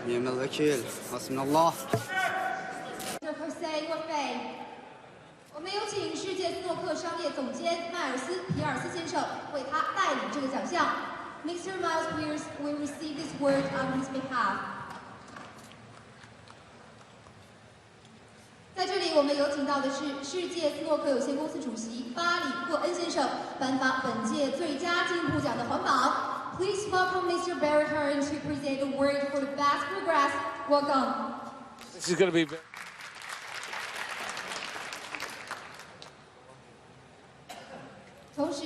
نعم الوكيل حسبنا الله 我们有请世界斯诺克商业总监迈尔斯·皮尔斯先生为他代理这个奖项。Mr. Miles Pierce will receive this award on his behalf. 在这里，我们有请到的是世界斯诺克有限公司主席巴里·赫恩先生颁发本届最佳进步奖的环榜。Please welcome Mr. Barry Hearn to present the award for the best progress. Welcome. This is going to be. 同时，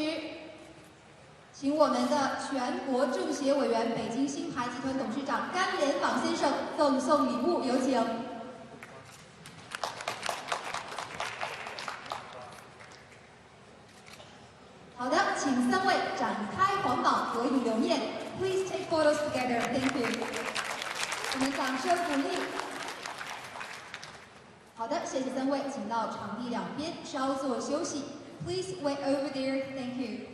请我们的全国政协委员、北京星牌集团董事长甘连坊先生赠送礼物，有请。好的，请3位展开环榜合影留念。Please take photos together. Thank you. 我们掌声鼓励。好的，谢谢3位，请到场地两边稍作休息。Please wait over there. Thank you.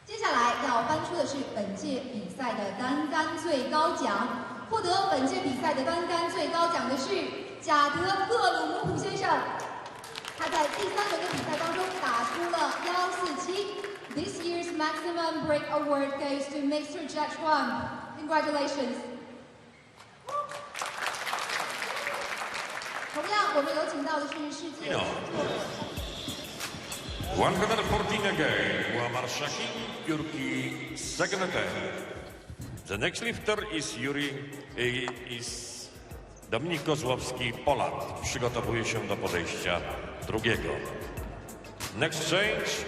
接下来要颁出的是本届比赛的单杆最高奖。获得本届比赛的单杆最高奖的是贾德·赫鲁姆普先生。他在第3轮的比赛当中打出了147。This year's maximum break award goes to Mr. Jack Trump. Congratulations. 同样，我们有请到的是世界。 114 again, Muammar Shahin, Turkey, second attempt. The next lifter is Dominik Kozłowski, Poland. Przygotowuje się do podejścia drugiego. Next change.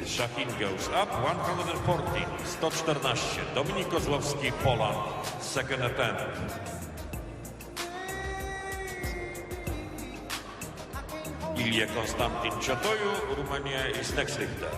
Shahin goes up, 114, 114. Dominik Kozłowski, Poland, second attempt. Ilya Konstantin Ciotoju, Romania is next lifter.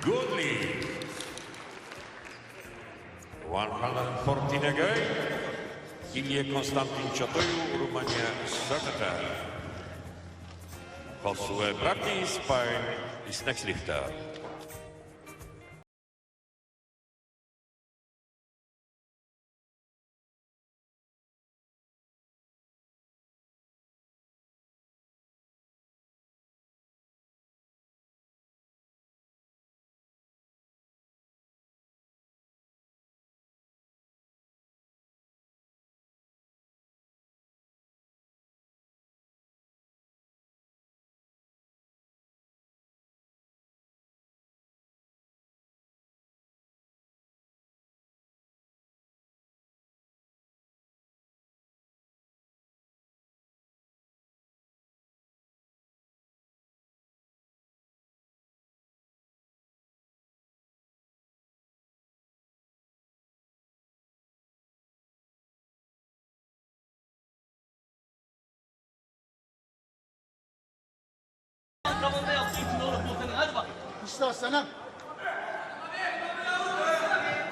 Good lead. 114 again. Ilya Konstantin Ciotoju, Romania, Sakata. Josué Brati, Spain is next lifter.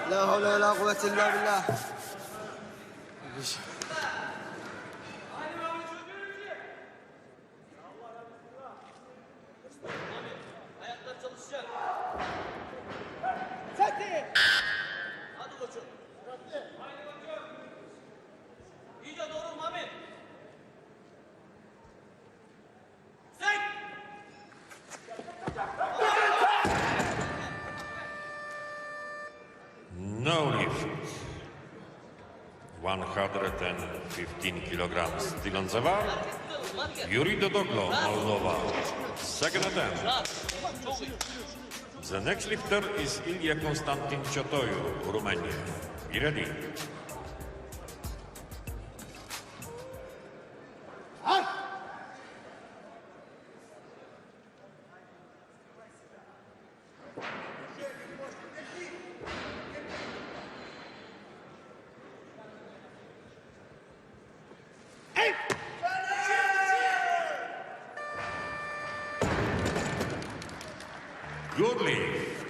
لا حول ولا قوة إلا بالله. No lift. 115 kilograms. Stylan Zevar, Yuri Dodoglo, Moldova. Second attempt. The next lifter is Ilya Konstantin Ciotoiu, Romania. Be ready. Good lift.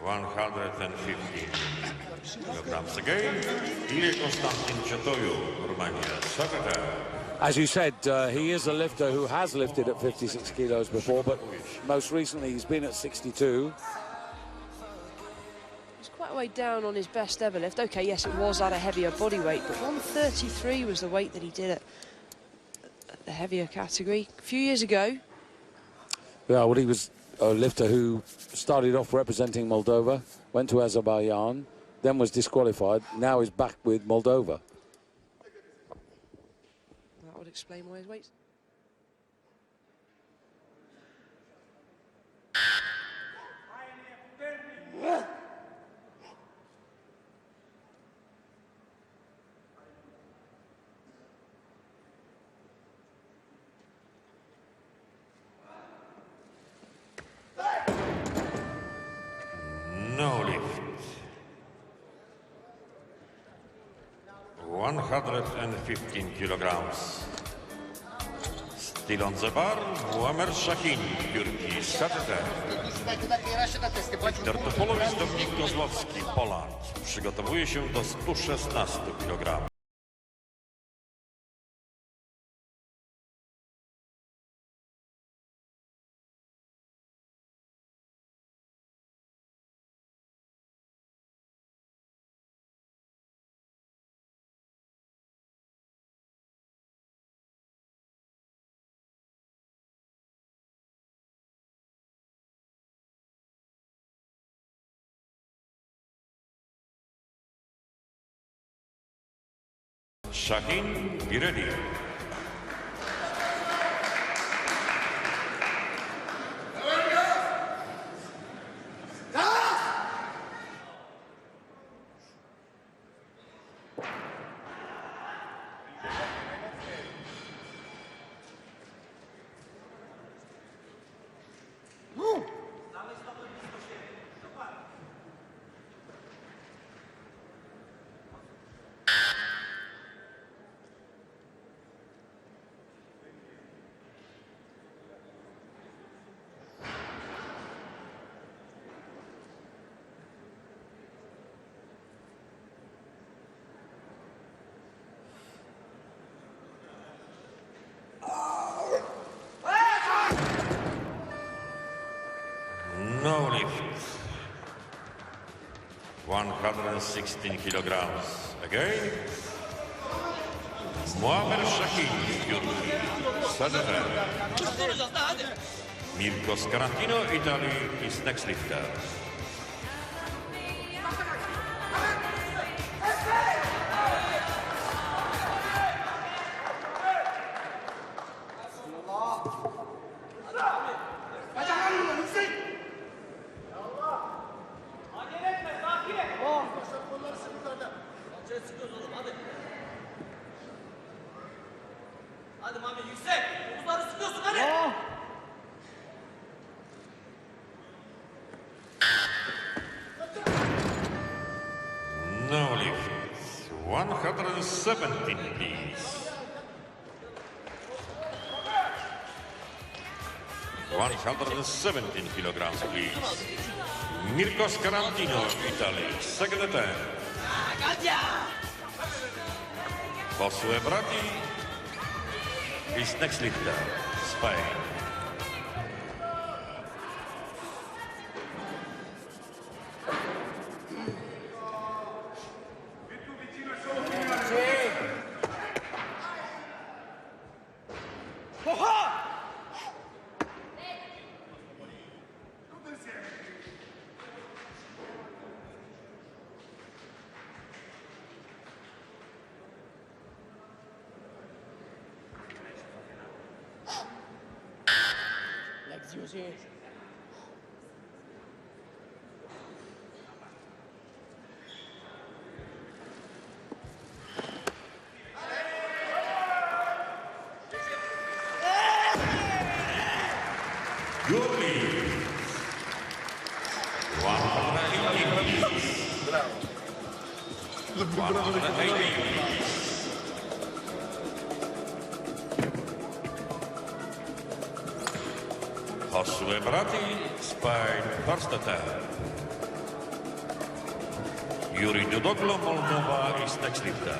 115 kilograms again. Ilya Konstantin Ciotoiu, Romania. Second. As you said, he is a lifter who has lifted at 56 kilos before, but most recently he's been at 62. He's quite a way down on his best ever lift. Okay, yes, it was at a heavier body weight, but 133 was the weight that he did at the heavier category a few years ago. Yeah, well, he was a lifter who started off representing Moldova, went to Azerbaijan, then was disqualified, now is back with Moldova. That would explain why his weight's... No lift. 115 kilograms. Stylan Zevar, Muammer Shahin, Turkey, Saturday. Wiktor Topolowy, Zbigniew Kozłowski, Poland. Przygotowuje się do 116 kg. Shahin, be ready. No lift. 116 kilograms. Again. Muammer Shahin, Turkey. Saturday. Mirko Scarantino, Italy, is next lifter. Hadi Mami yüksek. Omuzları sıkıyorsun hadi. No lift. 117, please. 117 kilograms, please. Mirko Scarantino, Italy. Second attempt. Bosue Brati is next lifter, Spain. Your lead. 180. 180. Josue Brati, Spain, Karstata. Yuri Dudoglo, Moldova is next lifter.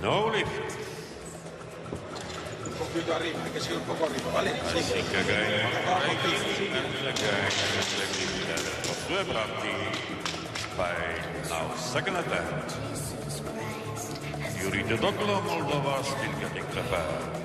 No lift. Un poquito arriba, hay que seguir un poco arriba, ¿vale? Así que cae Josue Brati, Spain, now second attempt. Yuri Dudoglo, Moldova still getting prepared.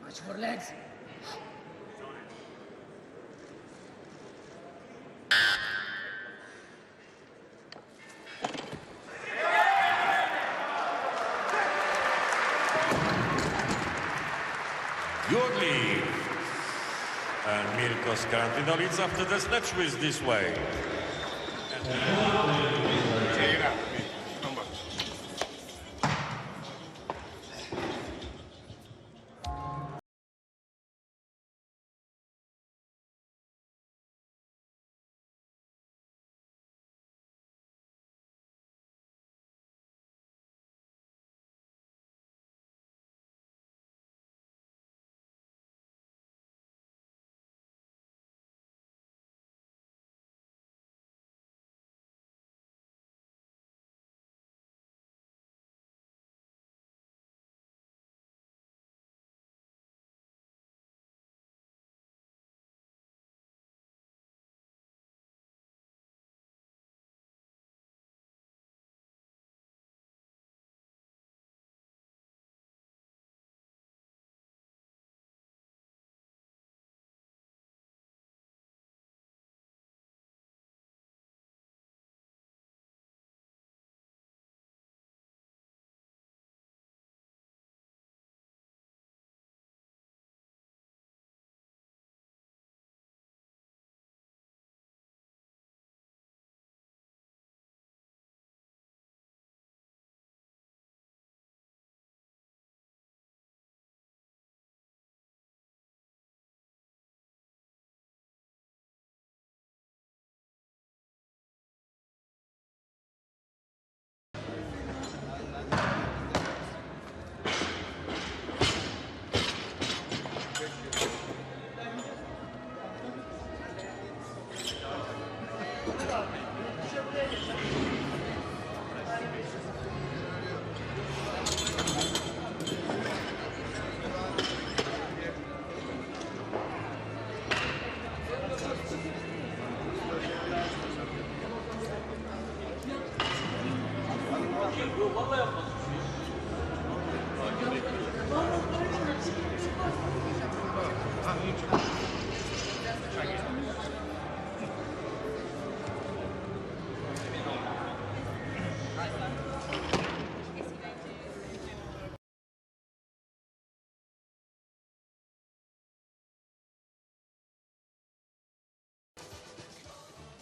Much for legs. Your lead. And Mirko Skrantino leads after the snatch with this way.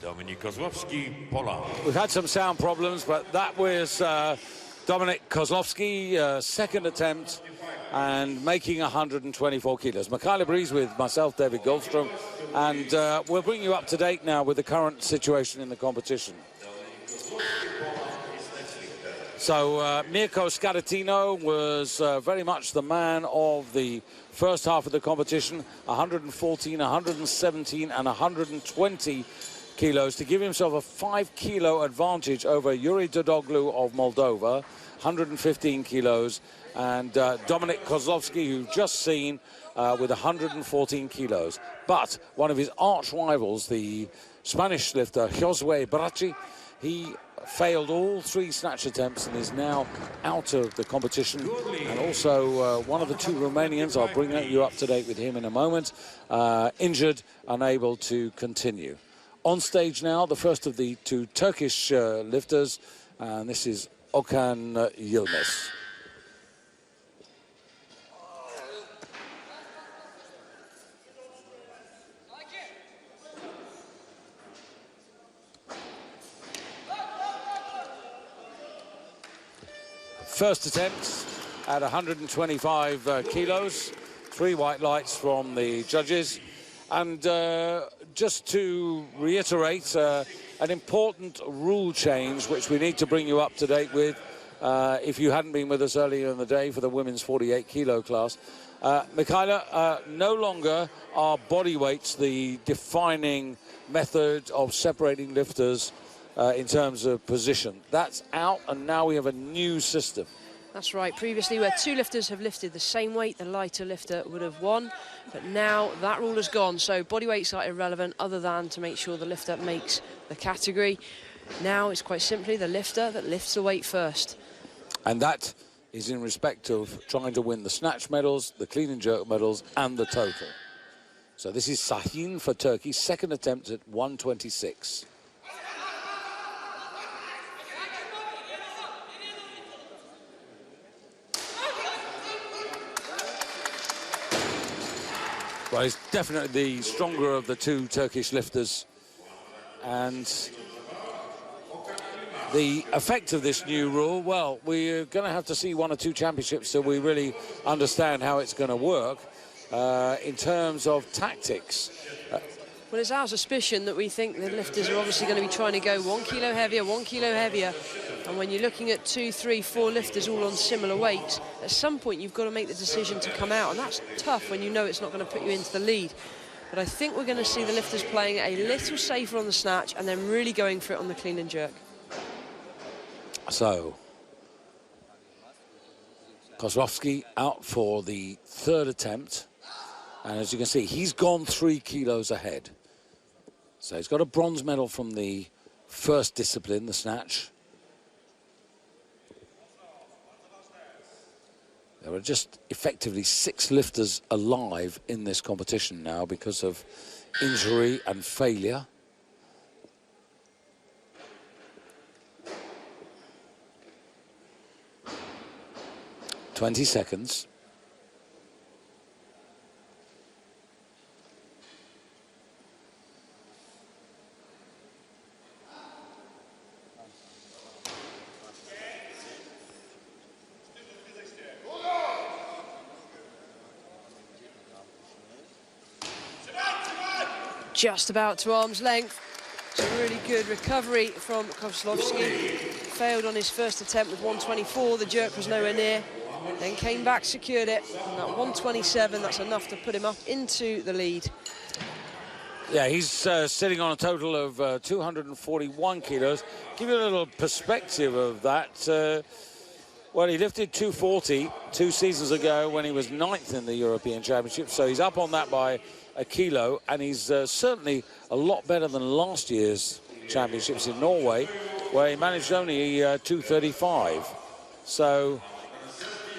Dominik Kozłowski, Poland. We've had some sound problems, but that was Dominik Kozłowski, second attempt, and making 124 kilos. Michaela Breeze with myself, David Goldstrom, and we'll bring you up to date now with the current situation in the competition. So Mirko Scaratino was very much the man of the first half of the competition, 114, 117 and 120 kilos to give himself a 5 kilo advantage over Yuri Dodoglu of Moldova, 115 kilos, and Dominik Kozłowski, who you've just seen, with 114 kilos. But one of his arch rivals, the Spanish lifter Josue Bracci, he failed all 3 snatch attempts and is now out of the competition. And also one of the 2 Romanians, I'll bring you up to date with him in a moment, injured, unable to continue. On stage now, the first of the 2 Turkish lifters, and this is Okan Yilmaz. First attempt at 125 kilos, 3 white lights from the judges. And just to reiterate, an important rule change which we need to bring you up to date with if you hadn't been with us earlier in the day for the women's 48 kilo class. Michaela, no longer are body weights the defining method of separating lifters in terms of position. That's out, and now we have a new system. That's right. Previously, where 2 lifters have lifted the same weight, the lighter lifter would have won. But now that rule is gone, so body weights are irrelevant other than to make sure the lifter makes the category. Now it's quite simply the lifter that lifts the weight first. And that is in respect of trying to win the snatch medals, the clean and jerk medals, and the total. So this is Sahin for Turkey, second attempt at 126. Well, he's definitely the stronger of the 2 Turkish lifters. And the effect of this new rule, well, we're going to have to see 1 or 2 championships so we really understand how it's going to work in terms of tactics. Well, it's our suspicion that we think the lifters are obviously going to be trying to go 1 kilo heavier, 1 kilo heavier. And when you're looking at 2, 3, 4 lifters all on similar weights, at some point you've got to make the decision to come out. And that's tough when you know it's not going to put you into the lead. But I think we're going to see the lifters playing a little safer on the snatch and then really going for it on the clean and jerk. So, Kozłowski out for the 3rd attempt. And as you can see, he's gone 3 kilos ahead. So he's got a bronze medal from the first discipline, the snatch. There are just effectively 6 lifters alive in this competition now because of injury and failure. $20. Just about to arm's length. It's a really good recovery from Kozłowski. Failed on his first attempt with 124. The jerk was nowhere near. Then came back, secured it. And that 127, that's enough to put him up into the lead. Yeah, he's sitting on a total of 241 kilos. Give you a little perspective of that. Well, he lifted 240 2 seasons ago when he was 9th in the European Championship. So he's up on that by a kilo, and he's certainly a lot better than last year's championships in Norway, where he managed only 235. So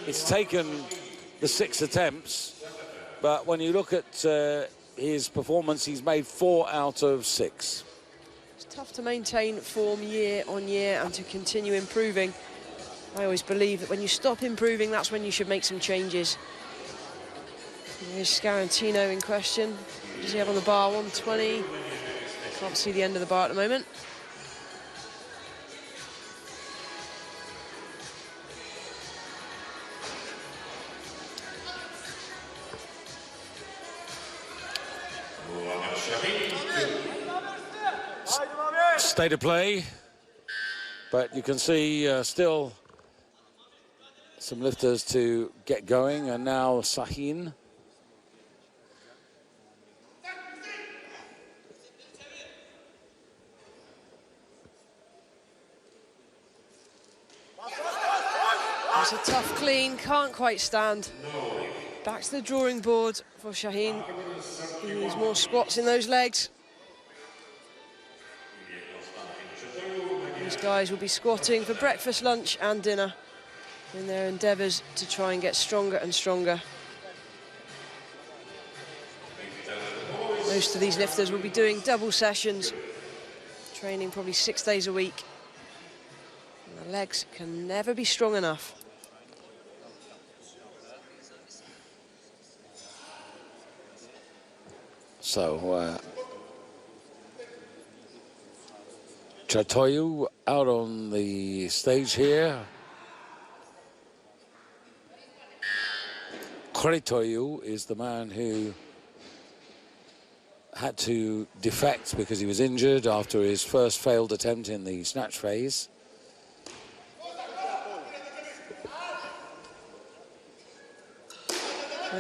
it's taken the 6 attempts, but when you look at his performance, he's made 4 out of 6. It's tough to maintain form year on year and to continue improving. I always believe that when you stop improving, that's when you should make some changes. Here's Scarantino in question. What does he have on the bar? 120. Can't see the end of the bar at the moment. State of play, but you can see still some lifters to get going, and now Sahin. It's a tough clean, can't quite stand. Back to the drawing board for Shaheen. He needs more squats in those legs. These guys will be squatting for breakfast, lunch and dinner in their endeavours to try and get stronger and stronger. Most of these lifters will be doing double sessions, training probably 6 days a week. And the legs can never be strong enough. So, Chatoyu out on the stage here. Koritoyu is the man who had to defect because he was injured after his first failed attempt in the snatch phase.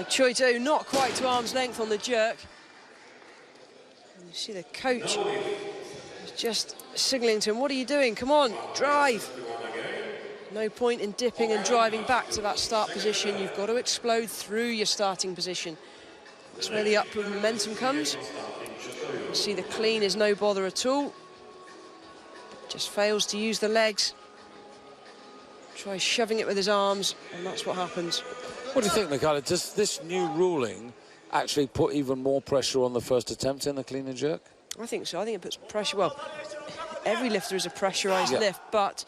Choito not quite to arm's length on the jerk. And you see the coach is just signalling to him, what are you doing? Come on, drive. No point in dipping and driving back to that start position. You've got to explode through your starting position. That's where the upward momentum comes. You see the clean is no bother at all. Just fails to use the legs. Tries shoving it with his arms, and that's what happens. What do you think, Mikhail? Does this new ruling actually put even more pressure on the first attempt in the clean and jerk? I think so. I think it puts pressure. Well, every lifter is a pressurised lift, but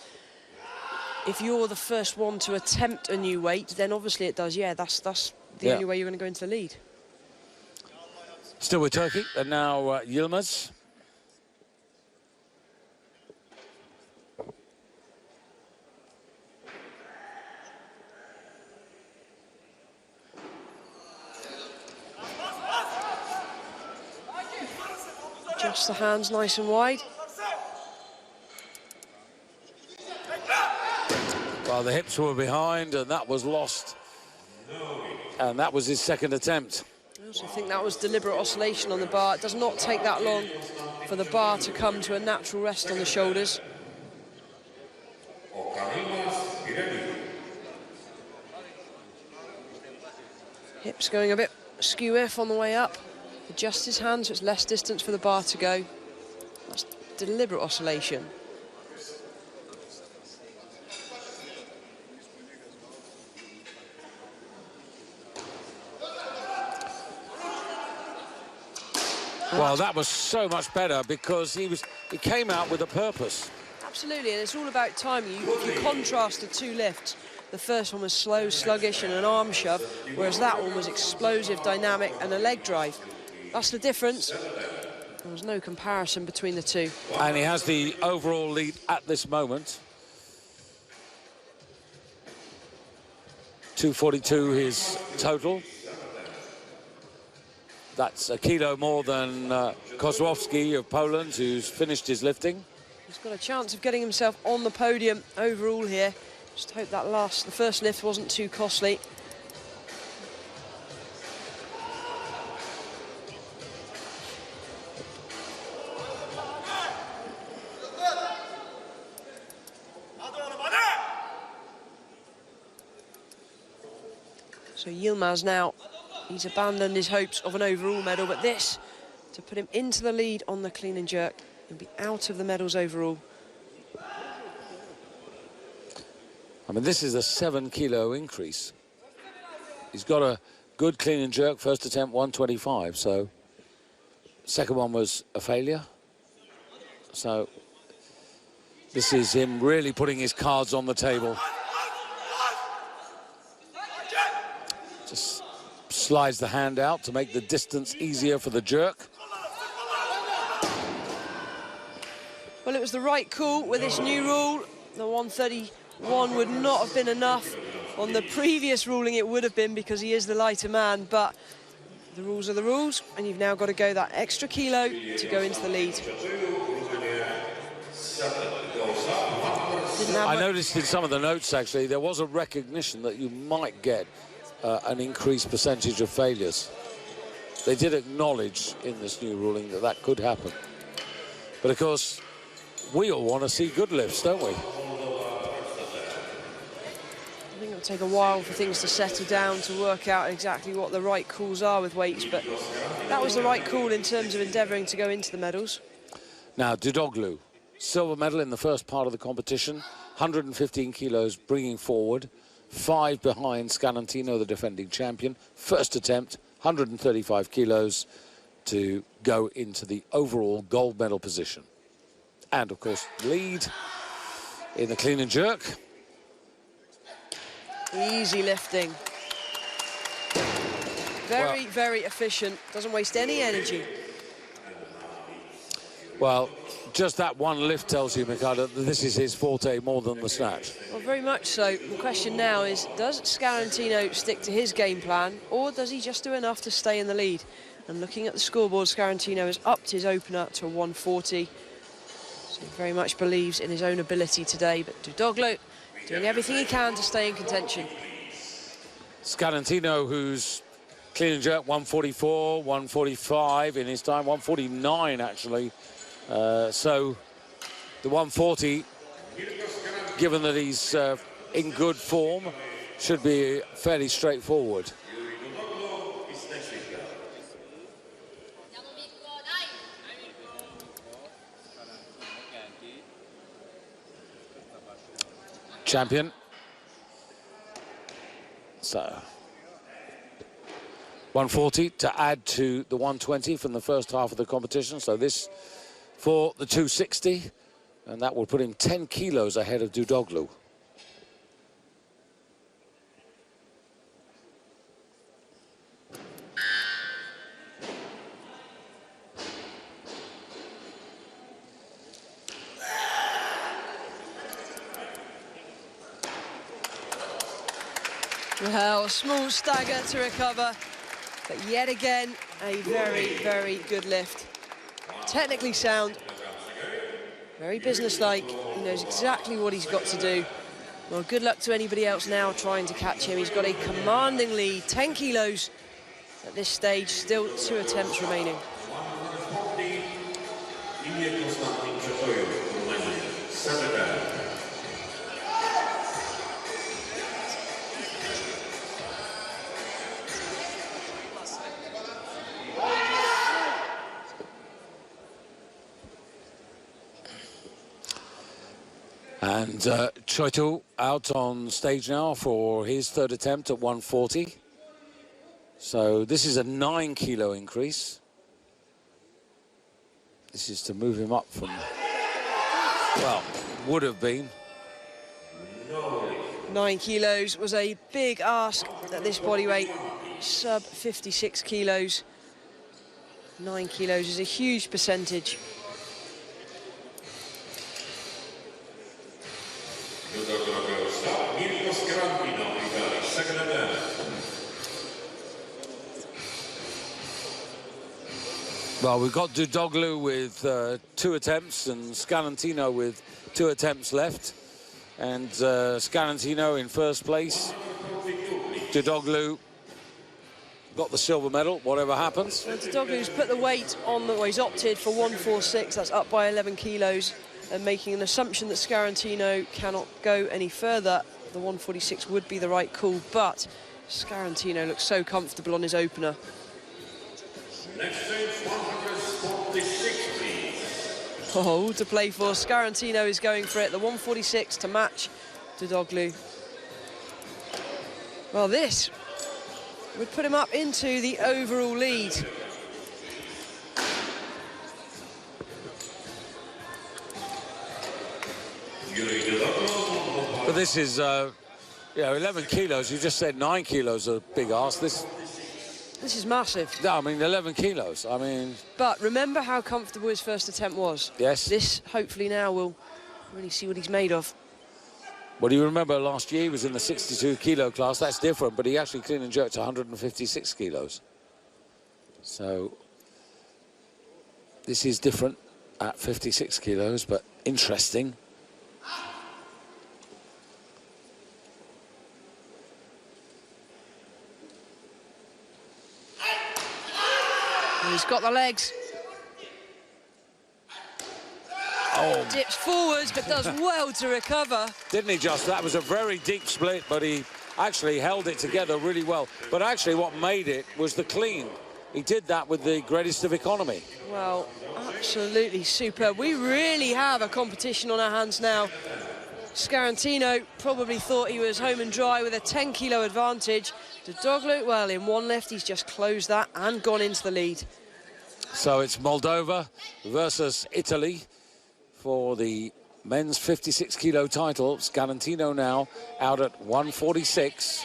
if you're the first one to attempt a new weight, then obviously it does. Yeah, that's the only way you're going to go into the lead. Still with Turkey, and now Yilmaz. Just the hands nice and wide. Well, the hips were behind, and that was lost. And that was his second attempt. I also think that was deliberate oscillation on the bar. It does not take that long for the bar to come to a natural rest on the shoulders. Hips going a bit skew-if on the way up. Adjust his hands so it's less distance for the bar to go. That's deliberate oscillation. Well, that was so much better because he came out with a purpose. Absolutely, and it's all about timing. If you contrast the two lifts, the first one was slow, sluggish, and an arm shove, whereas that one was explosive, dynamic, and a leg drive. That's the difference. There was no comparison between the two. And he has the overall lead at this moment. 242 his total. That's a kilo more than Kozłowski of Poland, who's finished his lifting. He's got a chance of getting himself on the podium overall here. Just hope that the first lift wasn't too costly. So Yilmaz now, he's abandoned his hopes of an overall medal, but this, to put him into the lead on the clean and jerk, he'll be out of the medals overall. I mean, this is a 7 kilo increase. He's got a good clean and jerk, first attempt 125, so second one was a failure. So this is him really putting his cards on the table. Just slides the hand out to make the distance easier for the jerk. Well, it was the right call with this new rule. The 131 would not have been enough. On the previous ruling, it would have been because he is the lighter man, but the rules are the rules, and you've now got to go that extra kilo to go into the lead. I noticed in some of the notes, actually, there was a recognition that you might get an increased percentage of failures. They did acknowledge in this new ruling that that could happen. But, of course, we all want to see good lifts, don't we? I think it'll take a while for things to settle down to work out exactly what the right calls are with weights, but that was the right call in terms of endeavouring to go into the medals. Now, Dudoglu, silver medal in the first part of the competition, 115 kilos bringing forward, 5 behind Scalantino, the defending champion. First attempt, 135 kilos to go into the overall gold medal position. And, of course, lead in the clean and jerk. Easy lifting. Very, very efficient. Doesn't waste any energy. Well, just that one lift tells you, Mikado, that this is his forte more than the snatch. Well, very much so. The question now is, does Scalantino stick to his game plan, or does he just do enough to stay in the lead? And looking at the scoreboard, Scalantino has upped his opener to 140. So he very much believes in his own ability today, but Dudoglu doing everything he can to stay in contention. Scalantino, who's clean and jerk, 144, 145 in his time, 149 actually. So the 140, given that he's in good form, should be fairly straightforward. Champion. So 140 to add to the 120 from the first half of the competition. So this for the 260, and that will put him 10 kilos ahead of Dudoglu. Well, a small stagger to recover, but yet again, a very, very good lift. Technically sound, very businesslike. He knows exactly what he's got to do. Well, good luck to anybody else now trying to catch him. He's got a commanding lead, 10 kilos at this stage, still 2 attempts remaining. And Choito out on stage now for his third attempt at 140. So this is a 9 kilo increase. This is to move him up from, well, would have been. 9 kilos was a big ask at this body weight, sub 56 kilos. 9 kilos is a huge percentage. Well, we've got Dudoglu with 2 attempts and Scalantino with 2 attempts left. And Scalantino in first place. Dudoglu got the silver medal, whatever happens. Well, Dudoglu's put the weight on, well, he's opted for 146, that's up by 11 kilos, and making an assumption that Scalantino cannot go any further. The 146 would be the right call, but Scalantino looks so comfortable on his opener. Next stage, 146, please. Oh, to play for. Scalantino is going for it. The 146 to match Dudoglu. Well, this would put him up into the overall lead. But this is, 11 kilos. You just said 9 kilos, a big ask. This This is massive. No, I mean, 11 kilos. I mean... But remember how comfortable his first attempt was? Yes. This, hopefully now, will really see what he's made of. Well, you remember last year he was in the 62-kilo class. That's different, but he actually clean and jerked 156 kilos. So this is different at 56 kilos, but interesting. He's got the legs. Oh. Dips forwards, but does well to recover. Didn't he just? That was a very deep split, but he actually held it together really well. But actually what made it was the clean. He did that with the greatest of economy. Well, absolutely superb. We really have a competition on our hands now. Scarantino probably thought he was home and dry with a 10-kilo advantage. Dodoglu, well, in one lift, he's just closed that and gone into the lead. So it's Moldova versus Italy for the men's 56-kilo title. Scarantino now out at 146.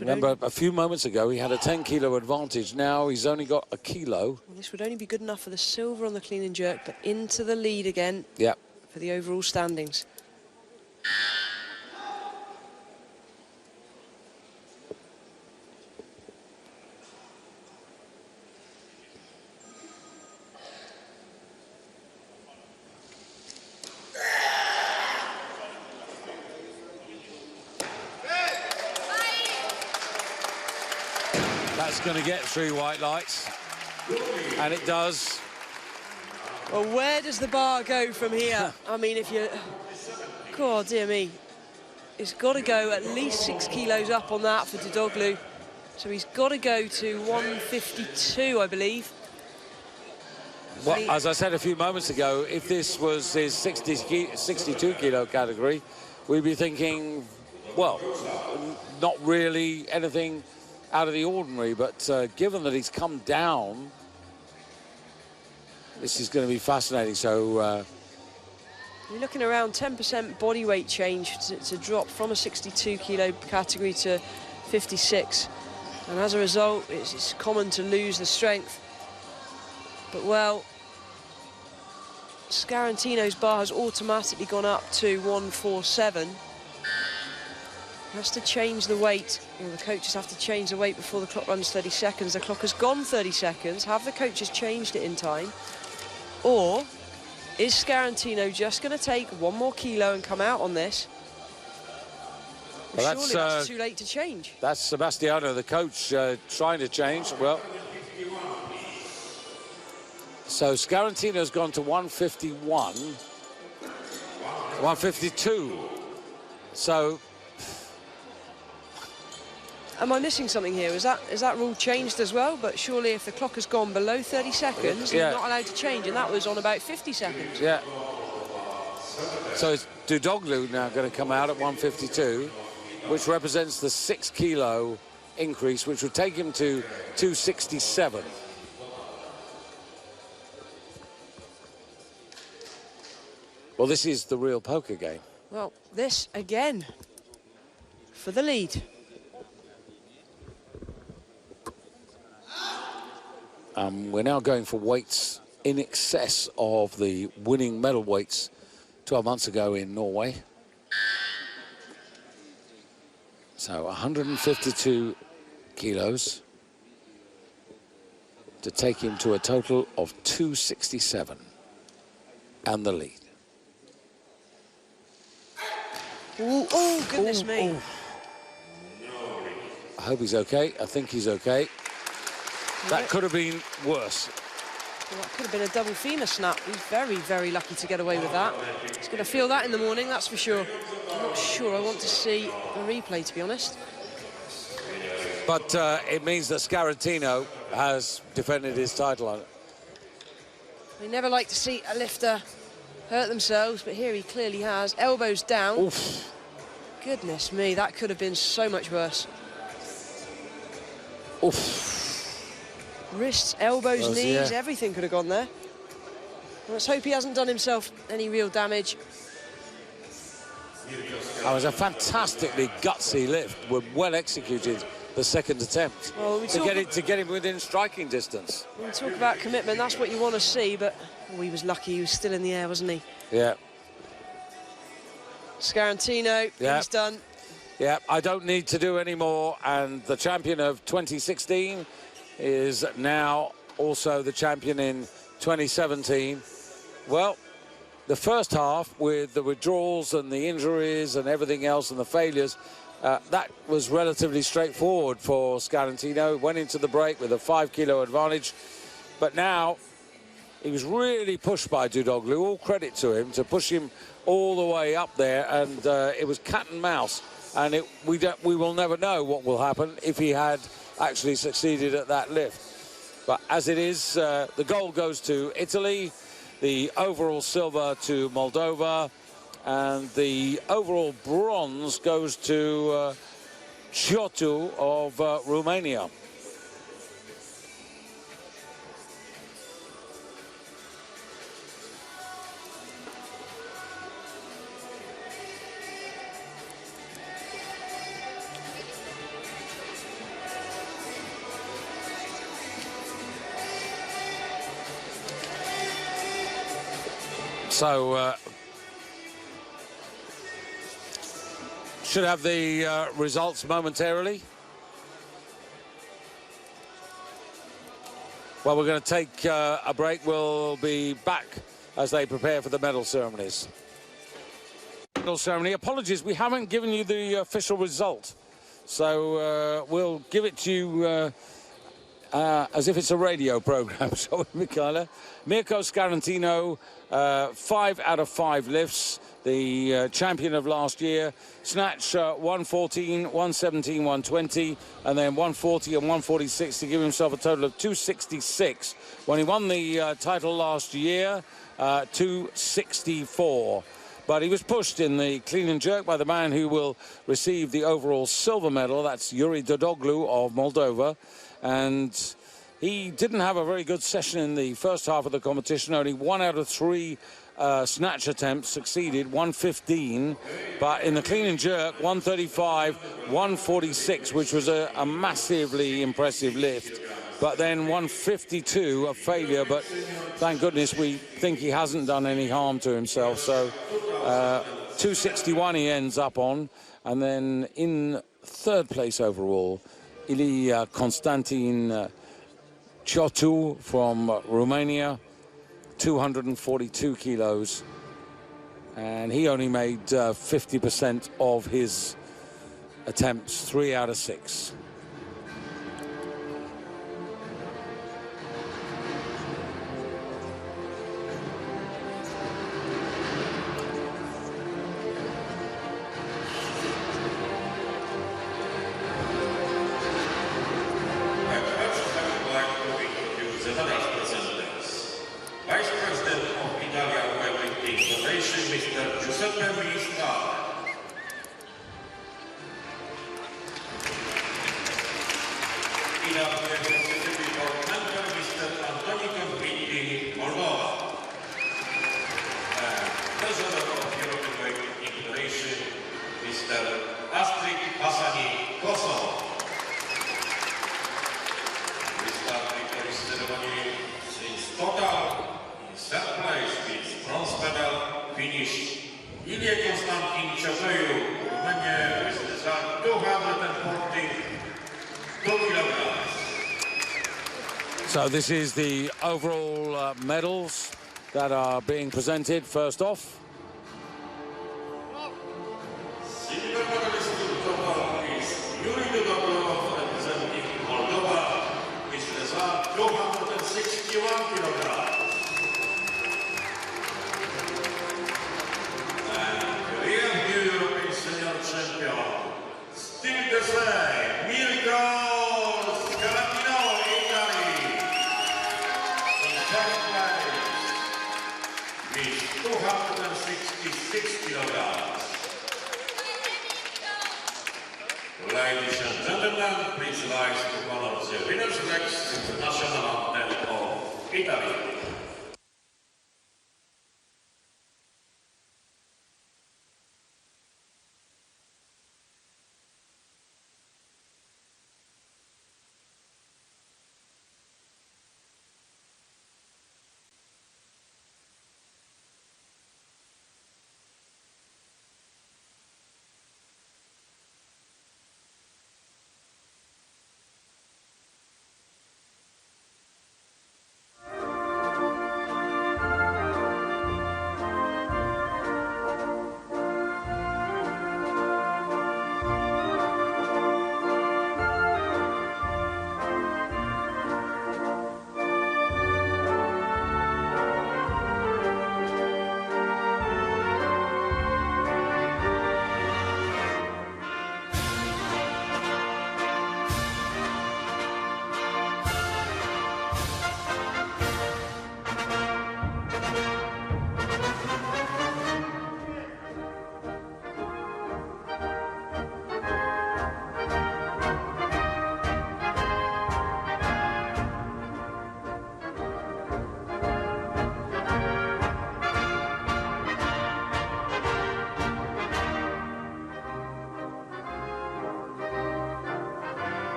Remember, a few moments ago, he had a 10-kilo advantage. Now he's only got a kilo. Well, this would only be good enough for the silver on the clean and jerk, but into the lead again. Yep. For the overall standings. That's going to get 3 white lights, and it does. Well, where does the bar go from here? I mean, if you... God, dear me. It's got to go at least 6 kilos up on that for Dodoglu. So he's got to go to 152, I believe. Well, as I said a few moments ago, if this was his 62-kilo category, we'd be thinking, well, not really anything out of the ordinary. But given that he's come down, this is going to be fascinating. So you're looking around 10% body weight change to drop from a 62-kilo category to 56. And as a result, it's common to lose the strength. But, well, Scarantino's bar has automatically gone up to 147. He has to change the weight. Well, the coaches have to change the weight before the clock runs 30 seconds. The clock has gone 30 seconds. Have the coaches changed it in time? Or is Scarantino just going to take 1 more kilo and come out on this? Well, surely that's too late to change. That's Sebastiano, the coach, trying to change. Well, so Scarantino's gone to 151, 152. So, am I missing something here? Is that rule changed as well? But surely if the clock has gone below 30 seconds, you're not allowed to change, and that was on about 50 seconds. Yeah. So it's Dodoglu now going to come out at 152, which represents the 6-kilo increase, which would take him to 267. Well, this is the real poker game. Well, this again for the lead. We're now going for weights in excess of the winning medal weights 12 months ago in Norway. So 152 kilos to take him to a total of 267 and the lead. Ooh, oh, goodness me. Ooh. I hope he's okay. I think he's okay. That could have been worse. Well, that could have been a double femur snap. He's very, very lucky to get away with that. He's going to feel that in the morning, that's for sure. I'm not sure I want to see a replay, to be honest. But it means that Scarantino has defended his title on it. We never like to see a lifter hurt themselves, but here he clearly has. Elbows down. Oof. Goodness me, that could have been so much worse. Oof. Wrists, elbows, knees, everything could have gone there. Let's hope he hasn't done himself any real damage. That was a fantastically gutsy lift, well executed the second attempt Well, to get him within striking distance. When we talk about commitment, that's what you want to see, but he was lucky he was still in the air, wasn't he? Yeah. Scarantino, Yeah. he's done. Yeah, I don't need to do any more, and the champion of 2016 is now also the champion in 2017. Well, the first half, with the withdrawals and the injuries and everything else and the failures, that was relatively straightforward for Scarantino. Went into the break with a 5-kilo advantage, but now he was really pushed by Dudoglu. All credit to him to push him all the way up there, and it was cat and mouse. And we will never know what will happen if he had actually succeeded at that lift. But as it is, the gold goes to Italy, the overall silver to Moldova, and the overall bronze goes to Ciotu of Romania. So, should have the results momentarily. Well, we're going to take a break. We'll be back as they prepare for the medal ceremonies. Medal ceremony. Apologies, we haven't given you the official result. So we'll give it to you as if it's a radio program, shall we, Michaela? Mirko Scarantino, 5 out of 5 lifts, the champion of last year. Snatch 114, 117, 120, and then 140 and 146 to give himself a total of 266. When he won the title last year, 264. But he was pushed in the clean and jerk by the man who will receive the overall silver medal. That's Yuri Dodoglu of Moldova. And he didn't have a very good session in the first half of the competition. Only 1 out of 3 snatch attempts succeeded, 115. But in the clean and jerk, 135, 146, which was a massively impressive lift. But then 152, a failure. But thank goodness we think he hasn't done any harm to himself. So 261 he ends up on. And then in third place overall, Ilie Constantin Ciotu from Romania, 242 kilos. And he only made 50% of his attempts, 3 out of 6. Vice President of Italian Weightlifting Federation, Mr. Giuseppe Ministrale. Italian Executive Board Member, Mr. Antonio Confitti, Moldova. And Treasurer of European Weightlifting Federation, Mr. Astrid Hassani, Kosovo. We start the ceremony since total. Third place with bronze medal finished Ilie Constantin Ciotu, Romania, with the result 242 kilograms. So this is the overall medals that are being presented. First off, Silver medalist total is Yuri Dodoglu representing Moldova, with the result 261 kilograms. Champion, still the same, Mirko Scarantino, Italy. In third place, with 266 kilograms. Ladies and gentlemen, please rise to honor the winners' Rex International Anthem of Italy.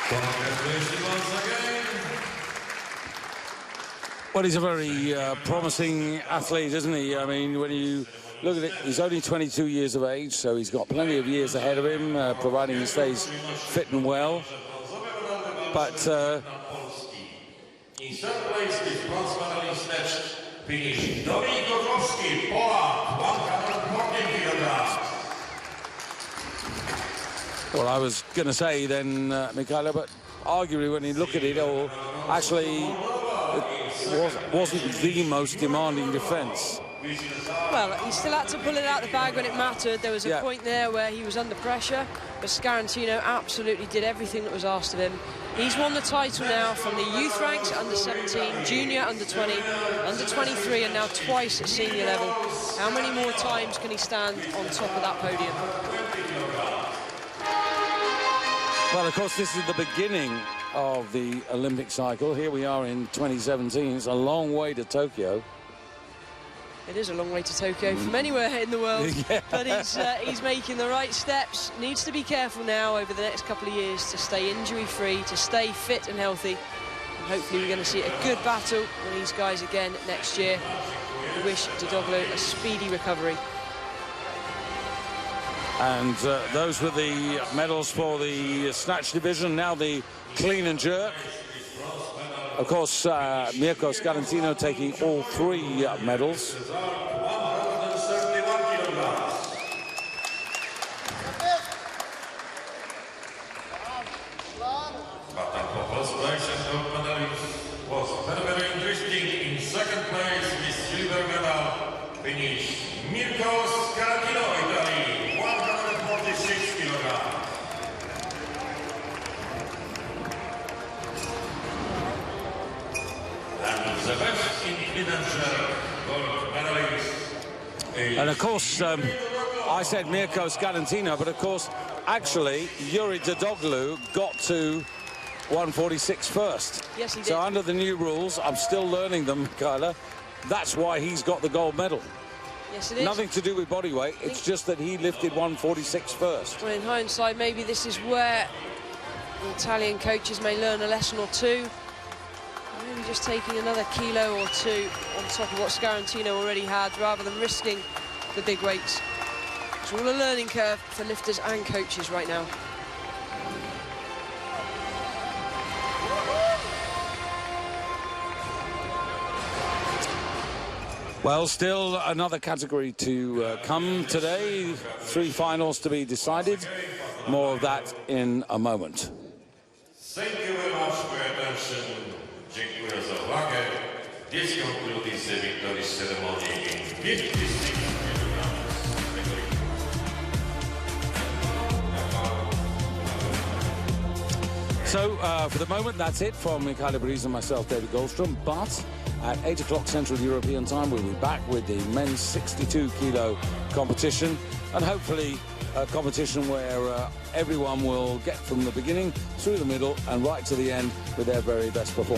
Congratulations once again. Well, he's a very promising athlete, isn't he? I mean, when you look at it, he's only 22 years of age, so he's got plenty of years ahead of him, providing he stays fit and well. But in third place is bronze medalist snatch finish Dominik Gorzowski, Poland, 114 kilograms. well, I was going to say then, Michaela, but arguably when you look at it all, actually it wasn't the most demanding defence. Well, he still had to pull it out of the bag when it mattered. There was a point there where he was under pressure, but Scarantino absolutely did everything that was asked of him. He's won the title now from the youth ranks, under 17, junior, under 20, under 23, and now twice at senior level. How many more times can he stand on top of that podium? Well, of course, this is the beginning of the Olympic cycle. Here we are in 2017. It's a long way to Tokyo. It is a long way to Tokyo from anywhere in the world, but he's making the right steps. Needs to be careful now over the next couple of years to stay injury-free, to stay fit and healthy. And hopefully we're going to see a good battle with these guys again next year. We wish Dodoglu a speedy recovery. And those were the medals for the snatch division. Now the clean and jerk. Of course, Mirko Scarantino taking all three medals. But for first place and gold medalist was very interesting. In second place with silver medal finished Mirko Scarantino, Italy, 146 kilograms. The best in finisher gold medalist. And of course, I said Mirko Scarantino, but of course, actually, Yuri Dodoglu got to 146 first. Yes, he did. So under the new rules, I'm still learning them, Kyla. That's why he's got the gold medal. Yes, it is. Nothing to do with body weight. It's just that he lifted 146 first. Well, in hindsight, maybe this is where the Italian coaches may learn a lesson or two. Maybe just taking another kilo or two on top of what Scarantino already had, rather than risking the big weights. It's all a learning curve for lifters and coaches right now. Well, still another category to come today. 3 finals to be decided. More of that in a moment. Thank you very much for your attention. Dziękuję za uwagę. This concludes the victory ceremony in 56 kilograms. So, for the moment, that's it from Michaela Breeze and myself, David Goldstrom. But at 8 o'clock Central European time, we'll be back with the men's 62-kilo competition. And hopefully a competition where everyone will get from the beginning through the middle and right to the end with their very best performance.